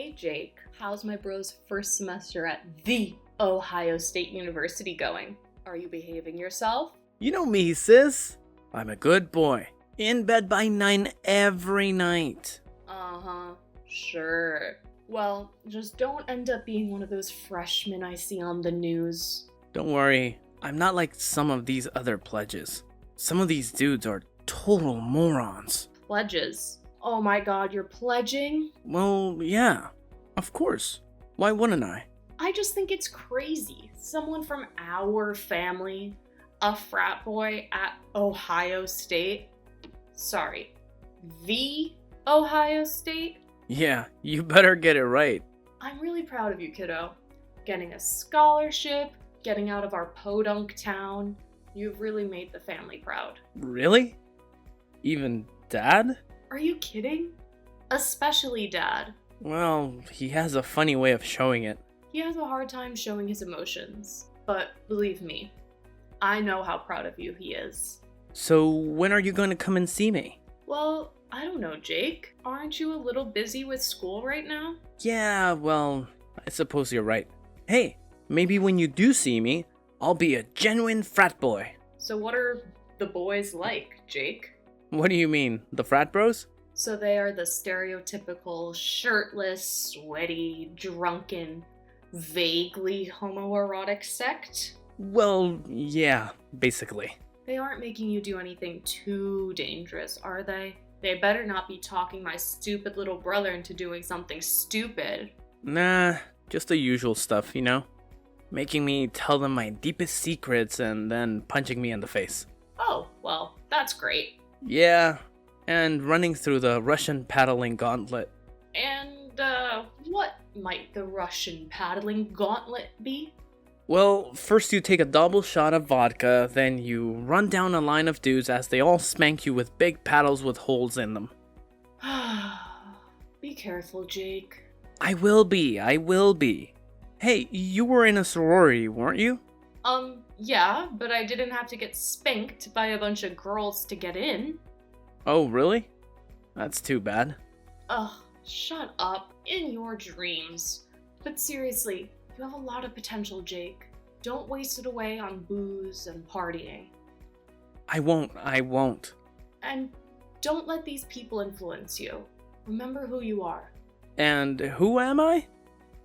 Hey Jake, how's my bro's first semester at the Ohio State University going? Are you behaving yourself? You know me, sis. I'm a good boy. In bed by 9 every night. Uh-huh, sure. Well, just don't end up being one of those freshmen I see on the news. Don't worry, I'm not like some of these other pledges. Some of these dudes are total morons. Pledges? Oh my god, you're pledging? Well, yeah, of course. Why wouldn't I? I just think it's crazy. Someone from our family, a frat boy at Ohio State. Sorry, the Ohio State? Yeah, you better get it right. I'm really proud of you, kiddo. Getting a scholarship, getting out of our podunk town. You've really made the family proud. Really? Even Dad? Are you kidding? Especially Dad. Well, he has a funny way of showing it. He has a hard time showing his emotions. But believe me, I know how proud of you he is. So when are you going to come and see me? Well, I don't know, Jake. Aren't you a little busy with school right now? Yeah, well, I suppose you're right. Hey, maybe when you do see me, I'll be a genuine frat boy. So what are the boys like, Jake? What do you mean, the frat bros? So they are the stereotypical shirtless, sweaty, drunken, vaguely homoerotic sect? Well, yeah, basically. They aren't making you do anything too dangerous, are they? They better not be talking my stupid little brother into doing something stupid. Nah, just the usual stuff, you know? Making me tell them my deepest secrets and then punching me in the face. Oh, well, that's great. Yeah, and running through the Russian paddling gauntlet. And, what might the Russian paddling gauntlet be? Well, first you take a double shot of vodka, then you run down a line of dudes as they all spank you with big paddles with holes in them. Be careful, Jake. I will be. Hey, you were in a sorority, weren't you? Yeah, but I didn't have to get spanked by a bunch of girls to get in. Oh, really? That's too bad. Ugh, shut up. In your dreams. But seriously, you have a lot of potential, Jake. Don't waste it away on booze and partying. I won't. And don't let these people influence you. Remember who you are. And who am I?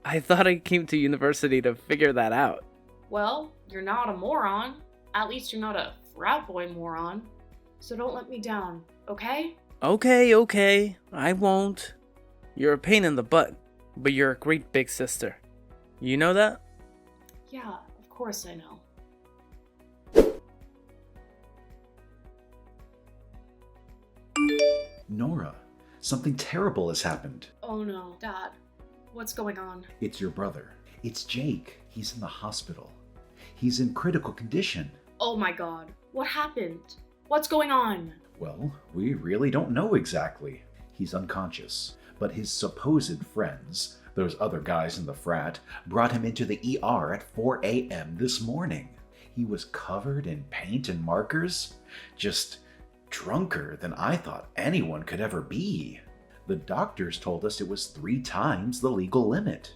I thought I came to university to figure that out. Well, you're not a moron. At least you're not a frat boy moron. So don't let me down, okay? Okay, I won't. You're a pain in the butt, but you're a great big sister. You know that? Yeah, of course I know. Nora, something terrible has happened. Oh no, Dad. What's going on? It's your brother. It's Jake. He's in the hospital. He's in critical condition. Oh my god. What happened? What's going on? Well, we really don't know exactly. He's unconscious, but his supposed friends, those other guys in the frat, brought him into the ER at 4 a.m. this morning. He was covered in paint and markers, just drunker than I thought anyone could ever be. The doctors told us it was 3 times the legal limit.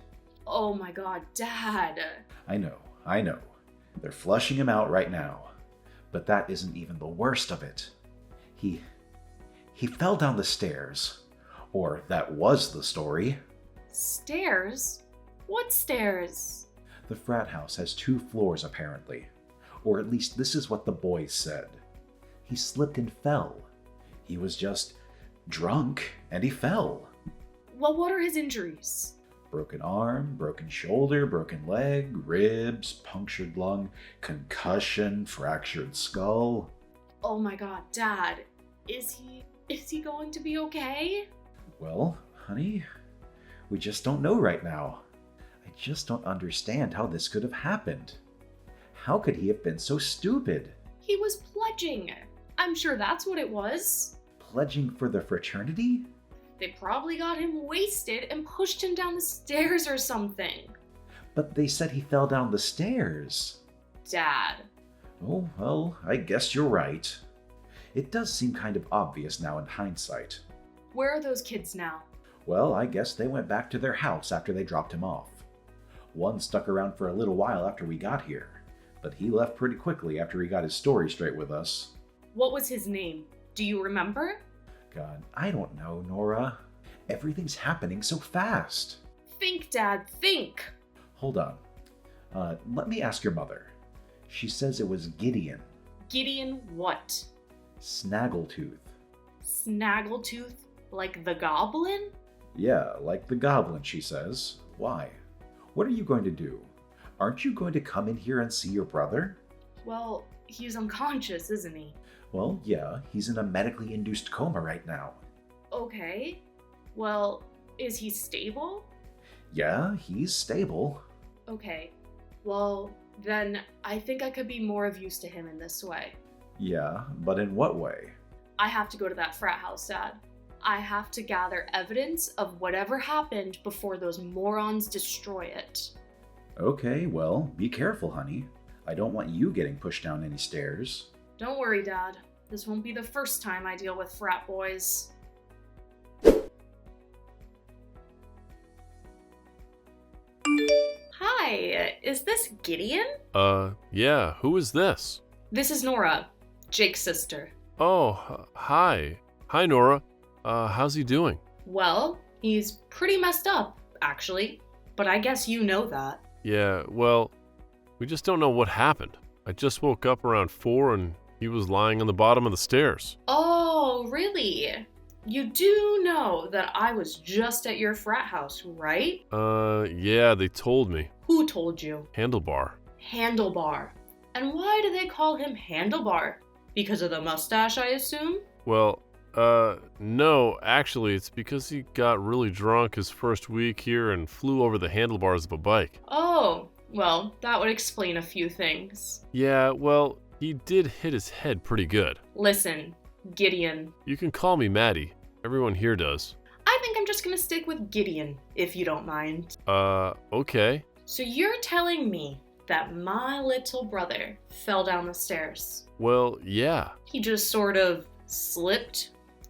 Oh my god, Dad. I know. They're flushing him out right now. But that isn't even the worst of it. He fell down the stairs. Or that was the story. Stairs? What stairs? The frat house has 2 floors apparently. Or at least this is what the boys said. He slipped and fell. He was just drunk and he fell. Well, what are his injuries? Broken arm, broken shoulder, broken leg, ribs, punctured lung, concussion, fractured skull. Oh my god, Dad. Is he going to be okay? Well, honey, we just don't know right now. I just don't understand how this could have happened. How could he have been so stupid? He was pledging. I'm sure that's what it was. Pledging for the fraternity? They probably got him wasted and pushed him down the stairs or something. But they said he fell down the stairs. Dad. Oh, well, I guess you're right. It does seem kind of obvious now in hindsight. Where are those kids now? Well, I guess they went back to their house after they dropped him off. One stuck around for a little while after we got here, but he left pretty quickly after he got his story straight with us. What was his name? Do you remember? God, I don't know, Nora. Everything's happening so fast. Think, Dad, think! Hold on. Let me ask your mother. She says it was Gideon. Gideon what? Snaggletooth. Snaggletooth? Like the goblin? Yeah, like the goblin, she says. Why? What are you going to do? Aren't you going to come in here and see your brother? Well, he's unconscious, isn't he? Well, yeah, he's in a medically induced coma right now. Okay. Well, is he stable? Yeah, he's stable. Okay. Well, then I think I could be more of use to him in this way. Yeah, but in what way? I have to go to that frat house, Dad. I have to gather evidence of whatever happened before those morons destroy it. Okay, well, be careful, honey. I don't want you getting pushed down any stairs. Don't worry, Dad. This won't be the first time I deal with frat boys. Hi, is this Gideon? Yeah, who is this? This is Nora, Jake's sister. Oh, hi. Hi, Nora. How's he doing? Well, he's pretty messed up, actually. But I guess you know that. Yeah, well, we just don't know what happened. I just woke up around 4 and he was lying on the bottom of the stairs. Oh, really? You do know that I was just at your frat house, right? Yeah, they told me. Who told you? Handlebar. Handlebar. And why do they call him Handlebar? Because of the mustache, I assume? Well, no, actually, it's because he got really drunk his first week here and flew over the handlebars of a bike. Oh, well, that would explain a few things. Yeah, well, he did hit his head pretty good. Listen, Gideon. You can call me Maddie. Everyone here does. I think I'm just gonna stick with Gideon, if you don't mind. Okay. So you're telling me that my little brother fell down the stairs? Well, yeah. He just sort of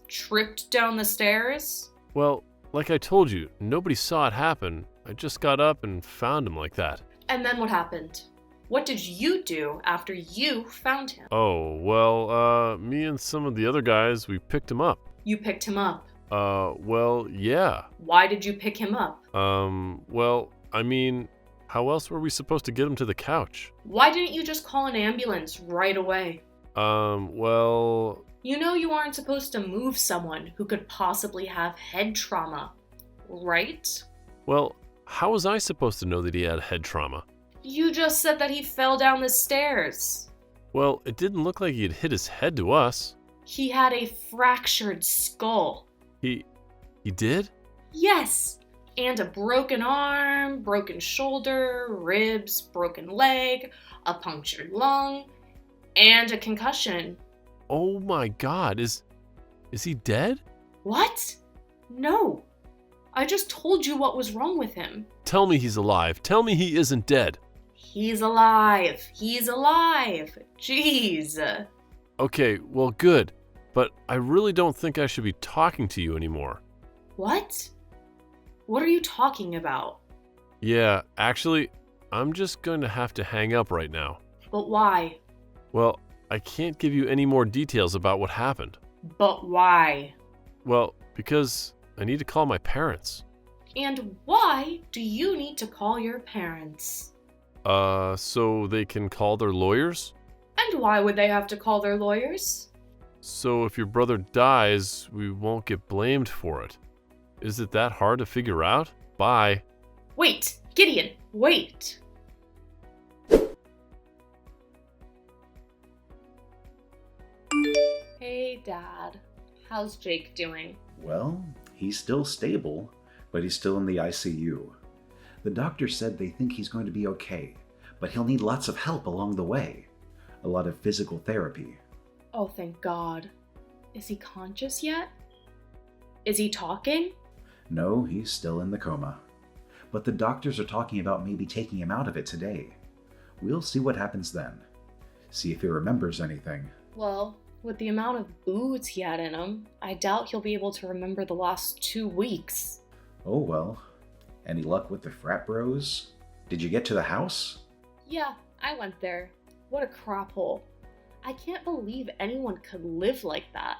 tripped down the stairs? Well, like I told you, nobody saw it happen. I just got up and found him like that. And then what happened? What did you do after you found him? Oh, well, me and some of the other guys, we picked him up. You picked him up? Well, yeah. Why did you pick him up? Well, I mean, how else were we supposed to get him to the couch? Why didn't you just call an ambulance right away? Well... You know you aren't supposed to move someone who could possibly have head trauma, right? Well, how was I supposed to know that he had head trauma? You just said that he fell down the stairs. Well, it didn't look like he had hit his head to us. He had a fractured skull. He did? Yes, and a broken arm, broken shoulder, ribs, broken leg, a punctured lung, and a concussion. Oh my God, is he dead? What? No. I just told you what was wrong with him. Tell me he's alive. Tell me he isn't dead. He's alive. He's alive. Jeez. Okay, well, good. But I really don't think I should be talking to you anymore. What? What are you talking about? Yeah, actually, I'm just going to have to hang up right now. But why? Well, I can't give you any more details about what happened. But why? Well, because I need to call my parents. And why do you need to call your parents? So they can call their lawyers? And why would they have to call their lawyers? So if your brother dies, we won't get blamed for it. Is it that hard to figure out? Bye. Wait, Gideon, wait. Hey, Dad. How's Jake doing? Well, he's still stable, but he's still in the ICU. The doctor said they think he's going to be okay, but he'll need lots of help along the way. A lot of physical therapy. Oh, thank God. Is he conscious yet? Is he talking? No, he's still in the coma. But the doctors are talking about maybe taking him out of it today. We'll see what happens then. See if he remembers anything. Well, with the amount of booze he had in him, I doubt he'll be able to remember the last 2 weeks. Oh well. Any luck with the frat bros? Did you get to the house? Yeah, I went there. What a crap hole. I can't believe anyone could live like that.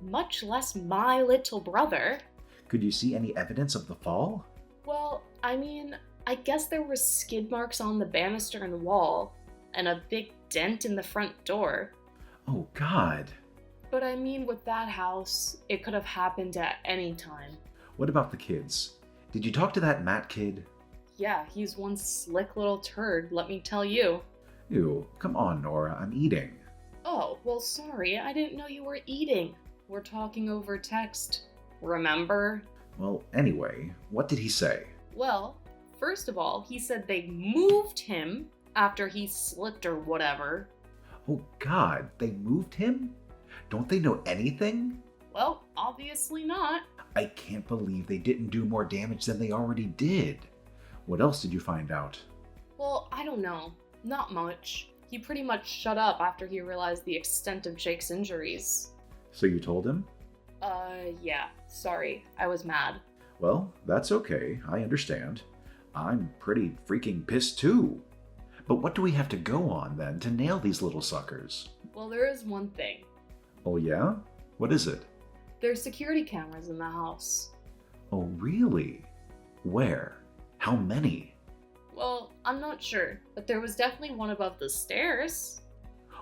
Much less my little brother. Could you see any evidence of the fall? Well, I mean, I guess there were skid marks on the banister and wall, and a big dent in the front door. Oh God. But I mean, with that house, it could have happened at any time. What about the kids? Did you talk to that Matt kid? Yeah, he's one slick little turd, let me tell you. Ew, come on, Nora, I'm eating. Oh, well, sorry, I didn't know you were eating. We're talking over text. Remember? Well, anyway, what did he say? Well, first of all, he said they moved him after he slipped or whatever. Oh God, they moved him? Don't they know anything? Well, obviously not. I can't believe they didn't do more damage than they already did. What else did you find out? Well, I don't know. Not much. He pretty much shut up after he realized the extent of Jake's injuries. So you told him? Yeah. Sorry. I was mad. Well, that's okay, I understand. I'm pretty freaking pissed too. But what do we have to go on then to nail these little suckers? Well, there is one thing. Oh yeah? What is it? There's security cameras in the house. Oh really? Where? How many? Well, I'm not sure, but there was definitely one above the stairs.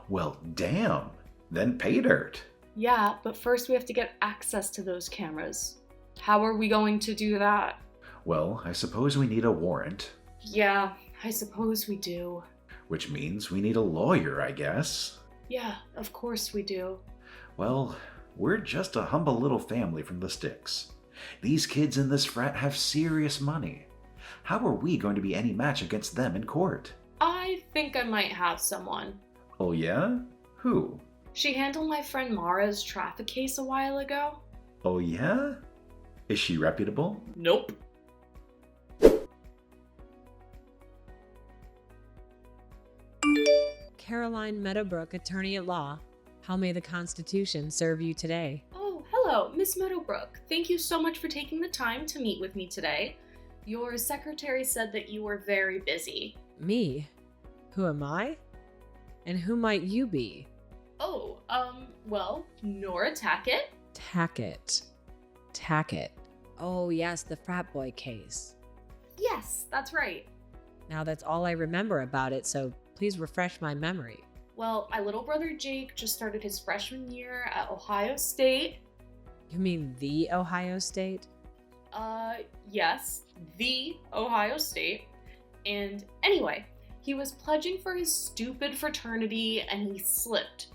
Well, damn. Then pay dirt. Yeah, but first we have to get access to those cameras. How are we going to do that? Well, I suppose we need a warrant. Yeah, I suppose we do. Which means we need a lawyer, I guess. Yeah, of course we do. Well, we're just a humble little family from the sticks. These kids in this frat have serious money. How are we going to be any match against them in court? I think I might have someone. Oh yeah? Who? She handled my friend Mara's traffic case a while ago. Oh yeah? Is she reputable? Nope. Caroline Meadowbrook, attorney at law. How may the Constitution serve you today? Oh, hello, Miss Meadowbrook. Thank you so much for taking the time to meet with me today. Your secretary said that you were very busy. Me? Who am I? And who might you be? Oh, well, Nora Tackett? Tackett. Oh, yes, the frat boy case. Yes, that's right. Now that's all I remember about it, so please refresh my memory. Well, my little brother Jake just started his freshman year at Ohio State. You mean the Ohio State? Yes, the Ohio State. And anyway, he was pledging for his stupid fraternity and he slipped.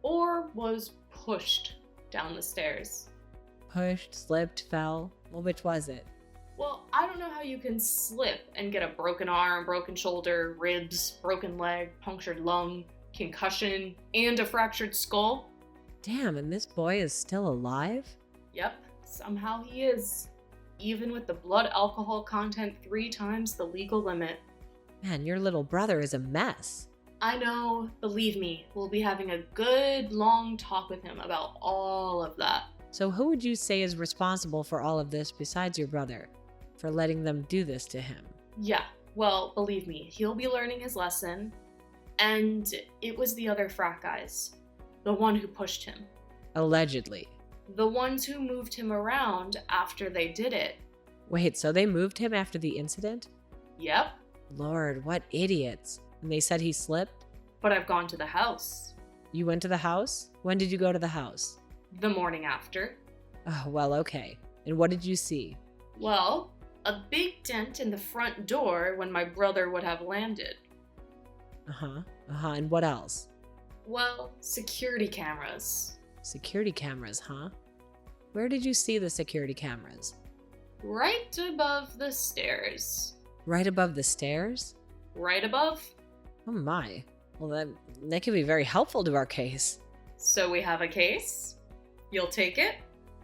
Or was pushed down the stairs. Pushed, slipped, fell. Well, which was it? Well, I don't know how you can slip and get a broken arm, broken shoulder, ribs, broken leg, punctured lung, concussion, and a fractured skull. Damn, and this boy is still alive? Yep, somehow he is. Even with the blood alcohol content 3 times the legal limit. Man, your little brother is a mess. I know, believe me, we'll be having a good long talk with him about all of that. So who would you say is responsible for all of this besides your brother? For letting them do this to him? Yeah, well, believe me, he'll be learning his lesson. And it was the other frat guys. The one who pushed him. Allegedly. The ones who moved him around after they did it. Wait, so they moved him after the incident? Yep, Lord, what idiots. And they said he slipped? but I've gone to the house. You went to the house? When did you go to the house? The morning after. Oh, well, okay. And what did you see? Well, a big dent in the front door when my brother would have landed. And what else? Well, security cameras. Security cameras, huh? Where did you see the security cameras? Right above the stairs. Right above the stairs? Right above. Oh my. Well, that could be very helpful to our case. So we have a case? You'll take it?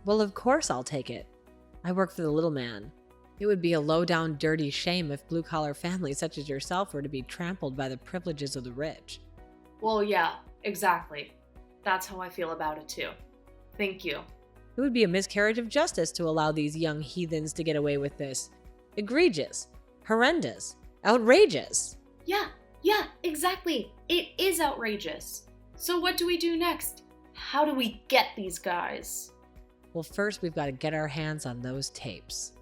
Well, of course I'll take it. I work for the little man. It would be a low-down, dirty shame if blue-collar families such as yourself were to be trampled by the privileges of the rich. Well, yeah, exactly. That's how I feel about it too. Thank you. It would be a miscarriage of justice to allow these young heathens to get away with this. Egregious. Horrendous. Outrageous. Yeah, exactly. It is outrageous. So what do we do next? How do we get these guys? Well, first we've got to get our hands on those tapes.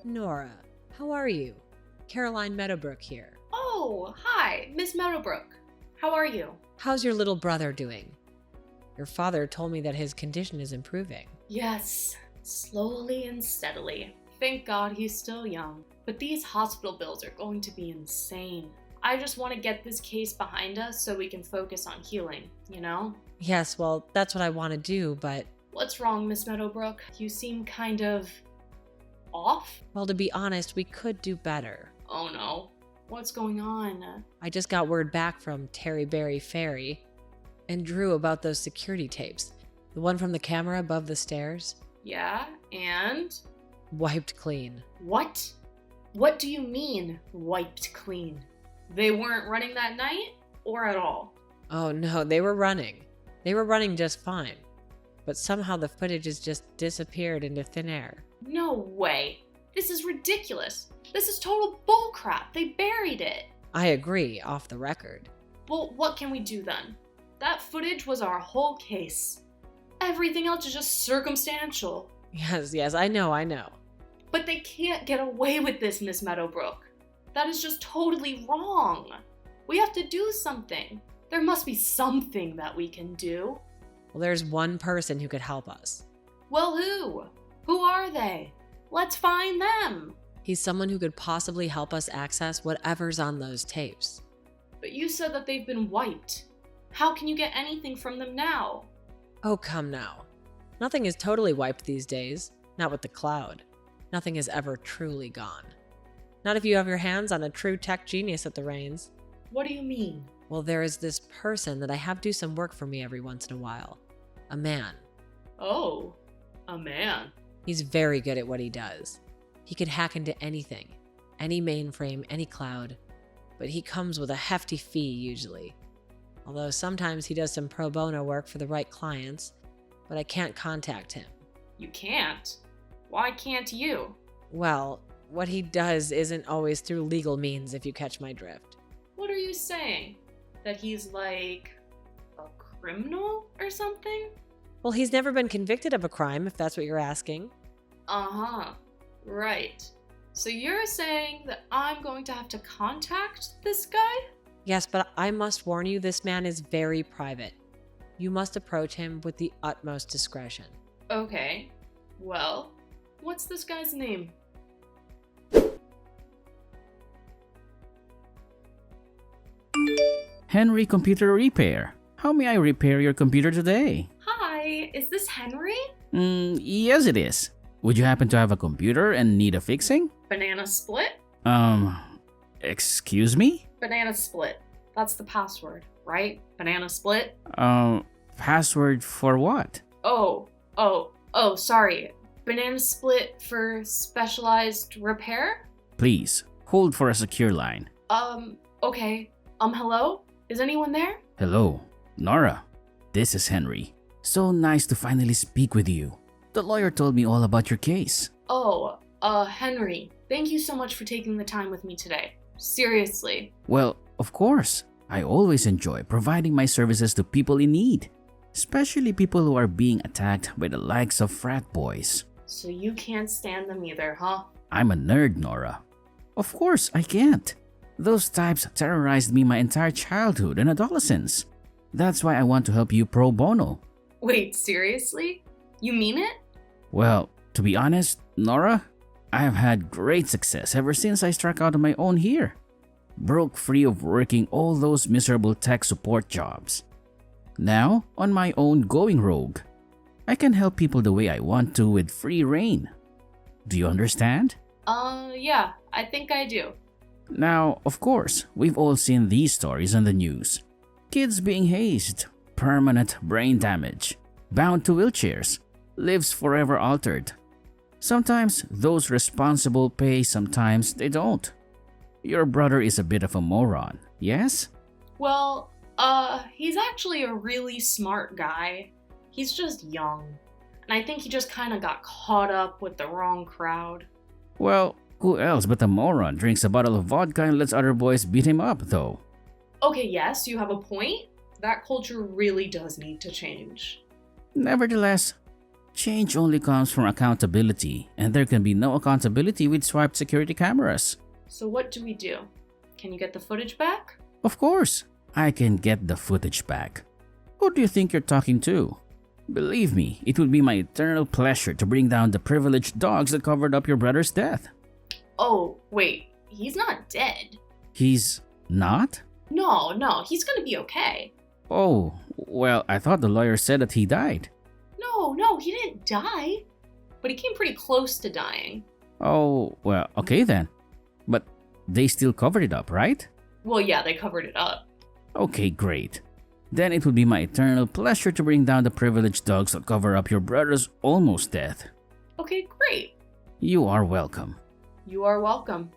Nora, how are you? Caroline Meadowbrook here. Oh, hi, Miss Meadowbrook. How are you? How's your little brother doing? Your father told me that his condition is improving. Yes, slowly and steadily. Thank God he's still young. But these hospital bills are going to be insane. I just want to get this case behind us so we can focus on healing, you know? Yes, well, that's what I want to do, but... What's wrong, Miss Meadowbrook? You seem kind of... off? Well, to be honest, we could do better. Oh no. What's going on? I just got word back from Terryberry Ferry and Drew about those security tapes. The one from the camera above the stairs. Yeah, and? Wiped clean. What? What do you mean, wiped clean? They weren't running that night, or at all? Oh no, they were running. They were running just fine. But somehow the footage has just disappeared into thin air. No way. This is ridiculous. This is total bullcrap. They buried it. I agree, off the record. Well, what can we do then? That footage was our whole case. Everything else is just circumstantial. Yes, I know. But they can't get away with this, Miss Meadowbrook. That is just totally wrong. We have to do something. There must be something that we can do. Well, there's one person who could help us. Well, who? Who are they? Let's find them. He's someone who could possibly help us access whatever's on those tapes. But you said that they've been wiped. How can you get anything from them now? Oh, come now. Nothing is totally wiped these days. Not with the cloud. Nothing is ever truly gone. Not if you have your hands on a true tech genius at the reins. What do you mean? Well, there is this person that I have do some work for me every once in a while. A man. Oh, a man. He's very good at what he does. He could hack into anything, any mainframe, any cloud, but he comes with a hefty fee usually. Although sometimes he does some pro bono work for the right clients, but I can't contact him. You can't? Why can't you? Well, what he does isn't always through legal means, if you catch my drift. What are you saying? That he's like a criminal or something? Well, he's never been convicted of a crime, if that's what you're asking. Uh-huh. Right. So you're saying that I'm going to have to contact this guy? Yes, but I must warn you, this man is very private. You must approach him with the utmost discretion. Okay. Well, what's this guy's name? Henry Computer Repair. How may I repair your computer today? Hi, is this Henry? Yes it is. Would you happen to have a computer and need a fixing? Banana Split? Excuse me? Banana Split. That's the password, right? Banana Split? Password for what? Oh, sorry. Banana Split for specialized repair? Please, hold for a secure line. Okay. Hello? Is anyone there? Hello, Nora. This is Henry. So nice to finally speak with you. The lawyer told me all about your case. Oh, Henry, thank you so much for taking the time with me today. Seriously. Well, of course. I always enjoy providing my services to people in need, especially people who are being attacked by the likes of frat boys. So you can't stand them either, huh? I'm a nerd, Nora. Of course, I can't. Those types terrorized me my entire childhood and adolescence. That's why I want to help you pro bono. Wait, seriously? You mean it? Well, to be honest, Nora, I have had great success ever since I struck out on my own here. Broke free of working all those miserable tech support jobs. Now, on my own going rogue, I can help people the way I want to with free reign. Do you understand? Yeah, I think I do. Now, of course, we've all seen these stories on the news. Kids being hazed, permanent brain damage, bound to wheelchairs, lives forever altered. Sometimes those responsible pay, sometimes they don't. Your brother is a bit of a moron, yes? Well, he's actually a really smart guy. He's just young. And I think he just kind of got caught up with the wrong crowd. Well, who else but a moron drinks a bottle of vodka and lets other boys beat him up, though? Okay, yes, you have a point. That culture really does need to change. Nevertheless, change only comes from accountability, and there can be no accountability with swiped security cameras. So what do we do? Can you get the footage back? Of course, I can get the footage back. Who do you think you're talking to? Believe me, it would be my eternal pleasure to bring down the privileged dogs that covered up your brother's death. Oh, wait, he's not dead. He's not? No, he's gonna be okay. Oh, well, I thought the lawyer said that he died. No, he didn't die. But he came pretty close to dying. Oh, well, okay then. But they still covered it up, right? Well, yeah, they covered it up. Okay, great. Then it would be my eternal pleasure to bring down the privileged dogs that cover up your brother's almost death. Okay, great. You are welcome. You are welcome.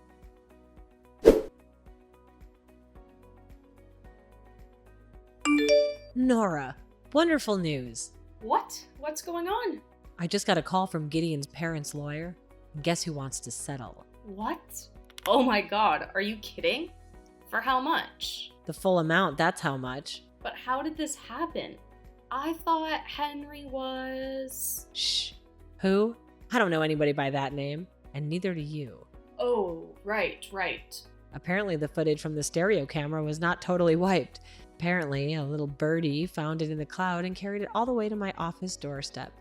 Nora, wonderful news. What? What's going on? I just got a call from Gideon's parents' lawyer. Guess who wants to settle? What? Oh my god, are you kidding? For how much? The full amount, that's how much. But how did this happen? I thought Henry was... Shh. Who? I don't know anybody by that name, and neither do you. Oh, right. Apparently the footage from the stereo camera was not totally wiped. Apparently, a little birdie found it in the cloud and carried it all the way to my office doorstep.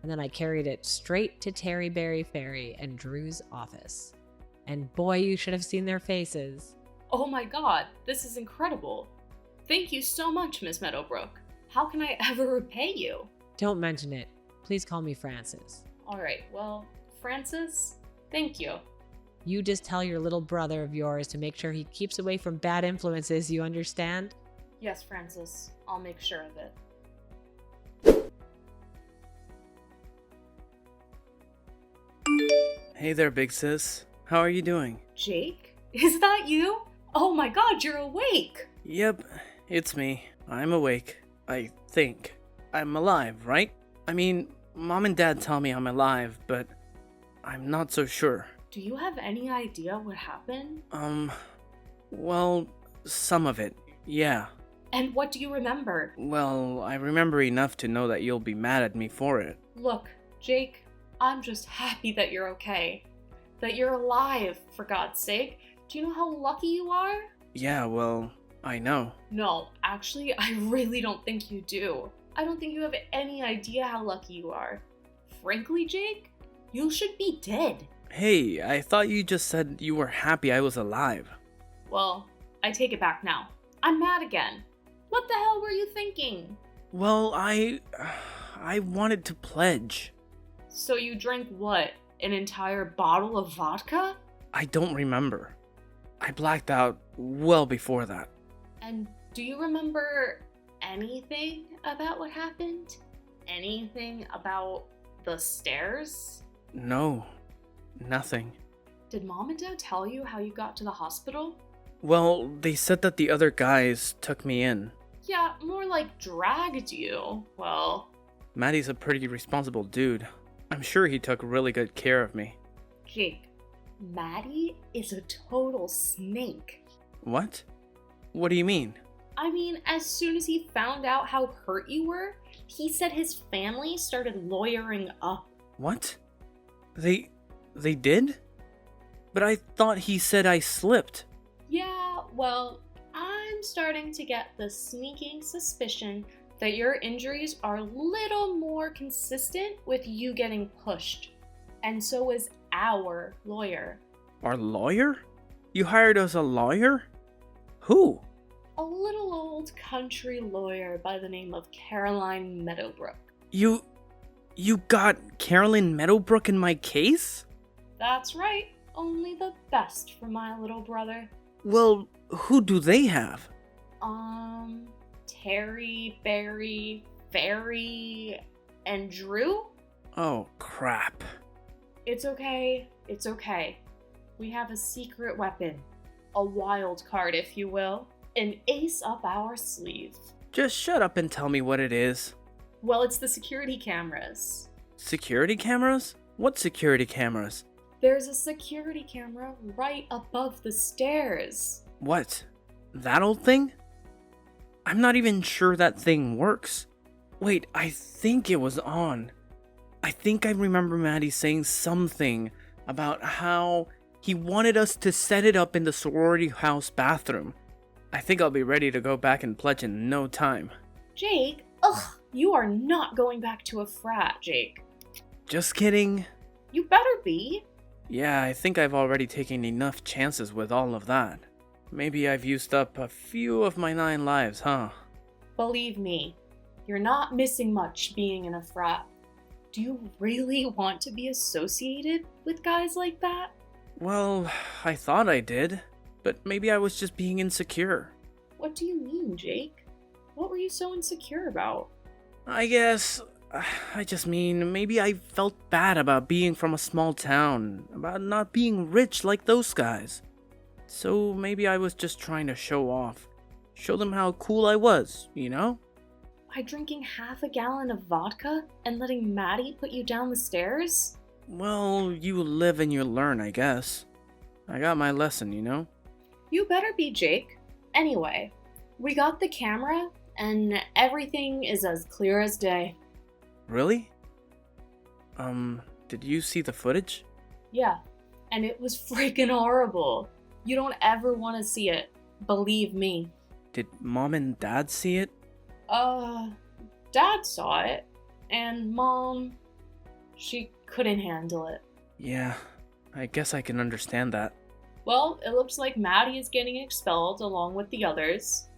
And then I carried it straight to Terryberry Ferry and Drew's office. And boy, you should have seen their faces. Oh my god, this is incredible. Thank you so much, Miss Meadowbrook. How can I ever repay you? Don't mention it. Please call me Francis. Alright, well, Francis, thank you. You just tell your little brother of yours to make sure he keeps away from bad influences, you understand? Yes, Francis, I'll make sure of it. Hey there, big sis. How are you doing? Jake? Is that you? Oh my god, you're awake! Yep, it's me. I'm awake. I think. I'm alive, right? I mean, Mom and Dad tell me I'm alive, but I'm not so sure. Do you have any idea what happened? Well, some of it, yeah. And what do you remember? Well, I remember enough to know that you'll be mad at me for it. Look, Jake, I'm just happy that you're okay. That you're alive, for God's sake. Do you know how lucky you are? Yeah, well, I know. No, actually, I really don't think you do. I don't think you have any idea how lucky you are. Frankly, Jake, you should be dead. Hey, I thought you just said you were happy I was alive. Well, I take it back now. I'm mad again. What the hell were you thinking? Well, I wanted to pledge. So you drank what? An entire bottle of vodka? I don't remember. I blacked out well before that. And do you remember anything about what happened? Anything about the stairs? No, nothing. Did Mom and Dad tell you how you got to the hospital? Well, they said that the other guys took me in. Yeah, more like dragged you. Well, Maddie's a pretty responsible dude. I'm sure he took really good care of me. Jake, Maddie is a total snake. What? What do you mean? I mean, as soon as he found out how hurt you were, he said his family started lawyering up. What? They did? But I thought he said I slipped. Yeah, well, I'm starting to get the sneaking suspicion that your injuries are a little more consistent with you getting pushed. And so is our lawyer. Our lawyer? You hired us a lawyer? Who? A little old country lawyer by the name of Caroline Meadowbrook. You got Carolyn Meadowbrook in my case? That's right. Only the best for my little brother. Well, who do they have? Terry, Barry, Fairy, and Drew? Oh, crap. It's okay. We have a secret weapon. A wild card, if you will. An ace up our sleeve. Just shut up and tell me what it is. Well, it's the security cameras. Security cameras? What security cameras? There's a security camera right above the stairs. What? That old thing? I'm not even sure that thing works. Wait, I think it was on. I think I remember Maddie saying something about how he wanted us to set it up in the sorority house bathroom. I think I'll be ready to go back and pledge in no time. Jake, ugh, you are not going back to a frat, Jake. Just kidding. You better be. Yeah, I think I've already taken enough chances with all of that. Maybe I've used up a few of my 9 lives, huh? Believe me, you're not missing much being in a frat. Do you really want to be associated with guys like that? Well, I thought I did, but maybe I was just being insecure. What do you mean, Jake? What were you so insecure about? I just mean maybe I felt bad about being from a small town, about not being rich like those guys. So maybe I was just trying to show off. Show them how cool I was, you know? By drinking half a gallon of vodka and letting Maddie put you down the stairs? Well, you live and you learn, I guess. I got my lesson, you know? You better be, Jake. Anyway, we got the camera, and everything is as clear as day. Really? Did you see the footage? Yeah, and it was freaking horrible. You don't ever want to see it. Believe me. Did Mom and Dad see it? Dad saw it, and Mom, she couldn't handle it. Yeah, I guess I can understand that. Well, it looks like Maddie is getting expelled along with the others,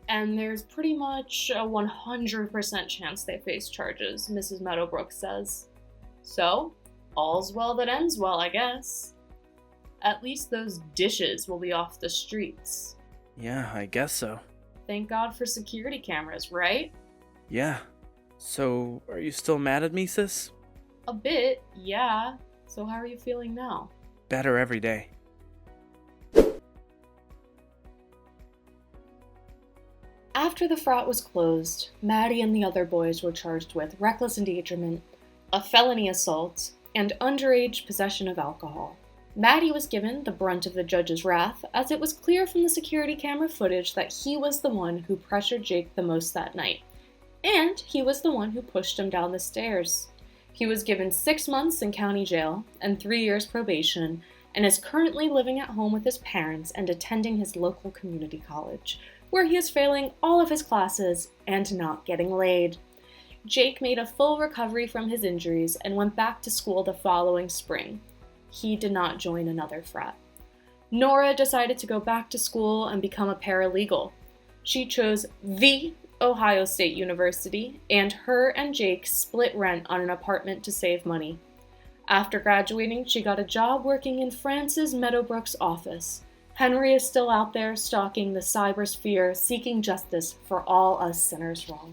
and there's pretty much a 100% chance they face charges, Mrs. Meadowbrook says. So, all's well that ends well, I guess. At least those dishes will be off the streets. Yeah, I guess so. Thank God for security cameras, right? Yeah. So, are you still mad at me, sis? A bit, yeah. So how are you feeling now? Better every day. After the frat was closed, Maddie and the other boys were charged with reckless endangerment, a felony assault, and underage possession of alcohol. Maddie was given the brunt of the judge's wrath, as it was clear from the security camera footage that he was the one who pressured Jake the most that night, and he was the one who pushed him down the stairs. He was given 6 months in county jail and 3 years probation, and is currently living at home with his parents and attending his local community college, where he is failing all of his classes and not getting laid. Jake made a full recovery from his injuries and went back to school the following spring. He did not join another frat. Nora decided to go back to school and become a paralegal. She chose the Ohio State University, and her and Jake split rent on an apartment to save money. After graduating, she got a job working in Frances Meadowbrook's office. Henry is still out there stalking the cybersphere, seeking justice for all us sinners wrong.